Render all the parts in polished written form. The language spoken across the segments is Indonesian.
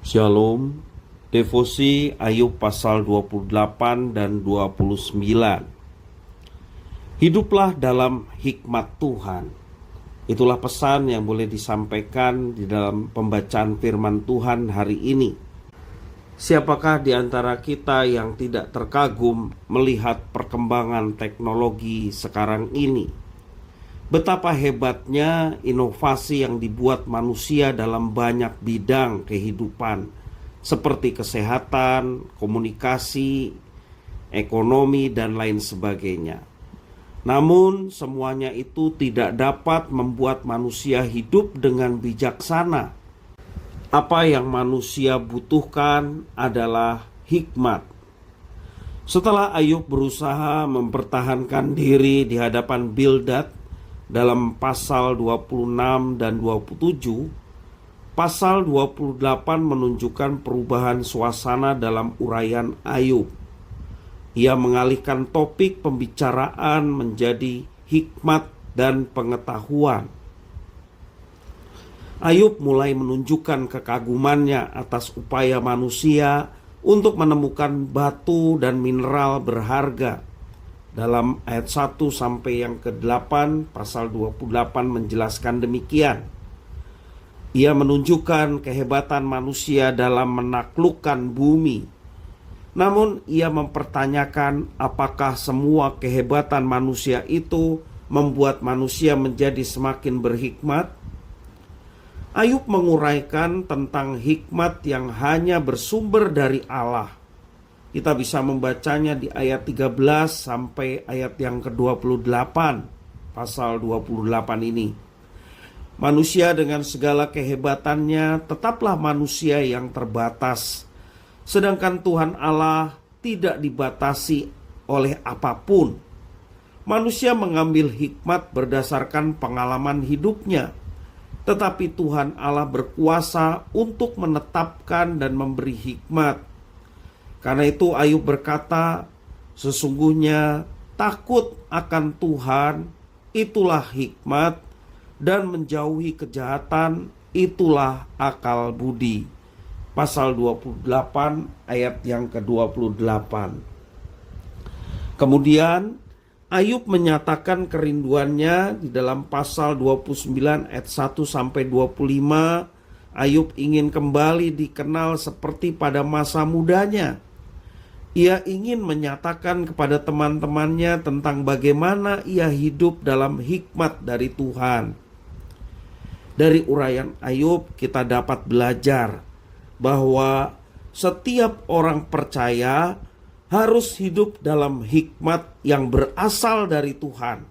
Shalom, devosi Ayub pasal 28 dan 29. Hiduplah dalam hikmat Tuhan. Itulah pesan yang boleh disampaikan di dalam pembacaan firman Tuhan hari ini. Siapakah di antara kita yang tidak terkagum melihat perkembangan teknologi sekarang ini? Betapa hebatnya inovasi yang dibuat manusia dalam banyak bidang kehidupan, seperti kesehatan, komunikasi, ekonomi, dan lain sebagainya. Namun semuanya itu tidak dapat membuat manusia hidup dengan bijaksana. Apa yang manusia butuhkan adalah hikmat. Setelah Ayub berusaha mempertahankan diri di hadapan Bildad dalam pasal 26 dan 27, pasal 28 menunjukkan perubahan suasana dalam uraian Ayub. Ia mengalihkan topik pembicaraan menjadi hikmat dan pengetahuan. Ayub mulai menunjukkan kekagumannya atas upaya manusia untuk menemukan batu dan mineral berharga. Dalam ayat 1 sampai yang ke-8, pasal 28 menjelaskan demikian. Ia menunjukkan kehebatan manusia dalam menaklukkan bumi. Namun ia mempertanyakan apakah semua kehebatan manusia itu membuat manusia menjadi semakin berhikmat. Ayub menguraikan tentang hikmat yang hanya bersumber dari Allah. Kita bisa membacanya di ayat 13 sampai ayat yang ke-28, pasal 28 ini. Manusia dengan segala kehebatannya tetaplah manusia yang terbatas, sedangkan Tuhan Allah tidak dibatasi oleh apapun. Manusia mengambil hikmat berdasarkan pengalaman hidupnya, tetapi Tuhan Allah berkuasa untuk menetapkan dan memberi hikmat. Karena itu Ayub berkata, sesungguhnya takut akan Tuhan itulah hikmat, dan menjauhi kejahatan itulah akal budi. Pasal 28 ayat yang ke-28. Kemudian Ayub menyatakan kerinduannya di dalam pasal 29 ayat 1 sampai 25. Ayub ingin kembali dikenal seperti pada masa mudanya. Ia ingin menyatakan kepada teman-temannya tentang bagaimana ia hidup dalam hikmat dari Tuhan. Dari uraian Ayub kita dapat belajar bahwa setiap orang percaya harus hidup dalam hikmat yang berasal dari Tuhan.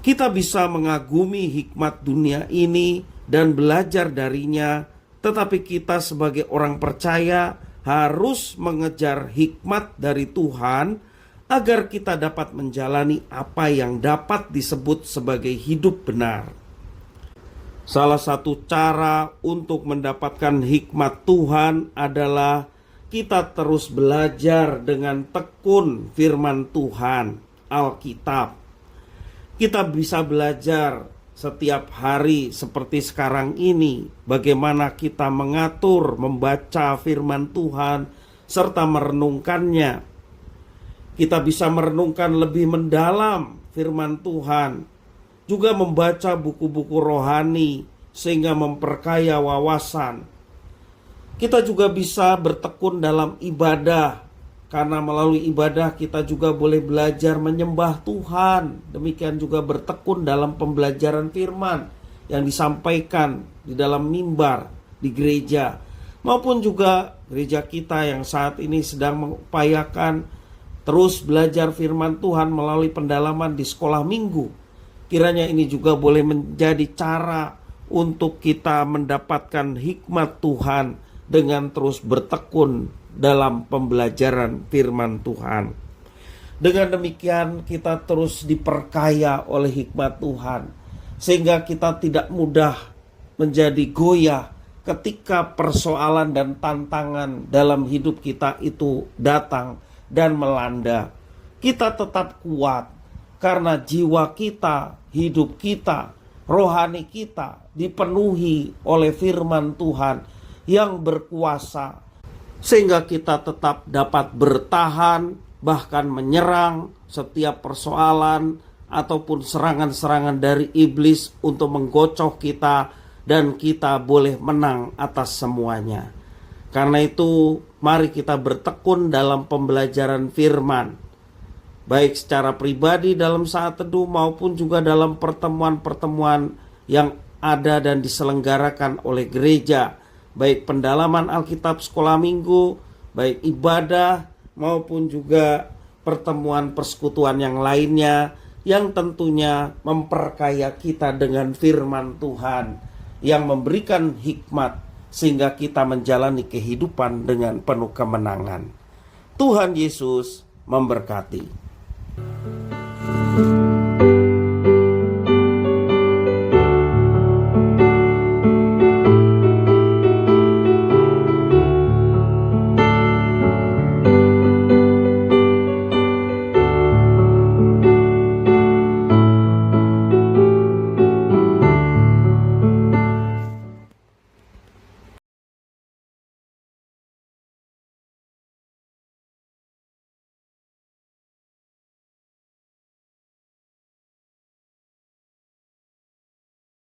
Kita bisa mengagumi hikmat dunia ini dan belajar darinya, tetapi kita sebagai orang percaya harus mengejar hikmat dari Tuhan agar kita dapat menjalani apa yang dapat disebut sebagai hidup benar. Salah satu cara untuk mendapatkan hikmat Tuhan adalah kita terus belajar dengan tekun firman Tuhan, Alkitab. Kita bisa belajar setiap hari seperti sekarang ini, bagaimana kita mengatur, membaca firman Tuhan, serta merenungkannya. Kita bisa merenungkan lebih mendalam firman Tuhan, juga membaca buku-buku rohani sehingga memperkaya wawasan. Kita juga bisa bertekun dalam ibadah, karena melalui ibadah kita juga boleh belajar menyembah Tuhan. Demikian juga bertekun dalam pembelajaran firman yang disampaikan di dalam mimbar di gereja, maupun juga gereja kita yang saat ini sedang mengupayakan terus belajar firman Tuhan melalui pendalaman di sekolah minggu. Kiranya ini juga boleh menjadi cara untuk kita mendapatkan hikmat Tuhan dengan terus bertekun dalam pembelajaran firman Tuhan. Dengan demikian kita terus diperkaya oleh hikmat Tuhan, sehingga kita tidak mudah menjadi goyah ketika persoalan dan tantangan dalam hidup kita itu datang dan melanda. Kita tetap kuat karena jiwa kita, hidup kita, rohani kita dipenuhi oleh firman Tuhan, yang berkuasa, sehingga kita tetap dapat bertahan, bahkan menyerang setiap persoalan ataupun serangan-serangan dari iblis untuk menggocok kita, dan kita boleh menang atas semuanya. Karena itu, mari kita bertekun dalam pembelajaran firman, baik secara pribadi dalam saat teduh maupun juga dalam pertemuan-pertemuan yang ada dan diselenggarakan oleh gereja, baik pendalaman Alkitab sekolah minggu, baik ibadah maupun juga pertemuan persekutuan yang lainnya, yang tentunya memperkaya kita dengan firman Tuhan yang memberikan hikmat sehingga kita menjalani kehidupan dengan penuh kemenangan. Tuhan Yesus memberkati.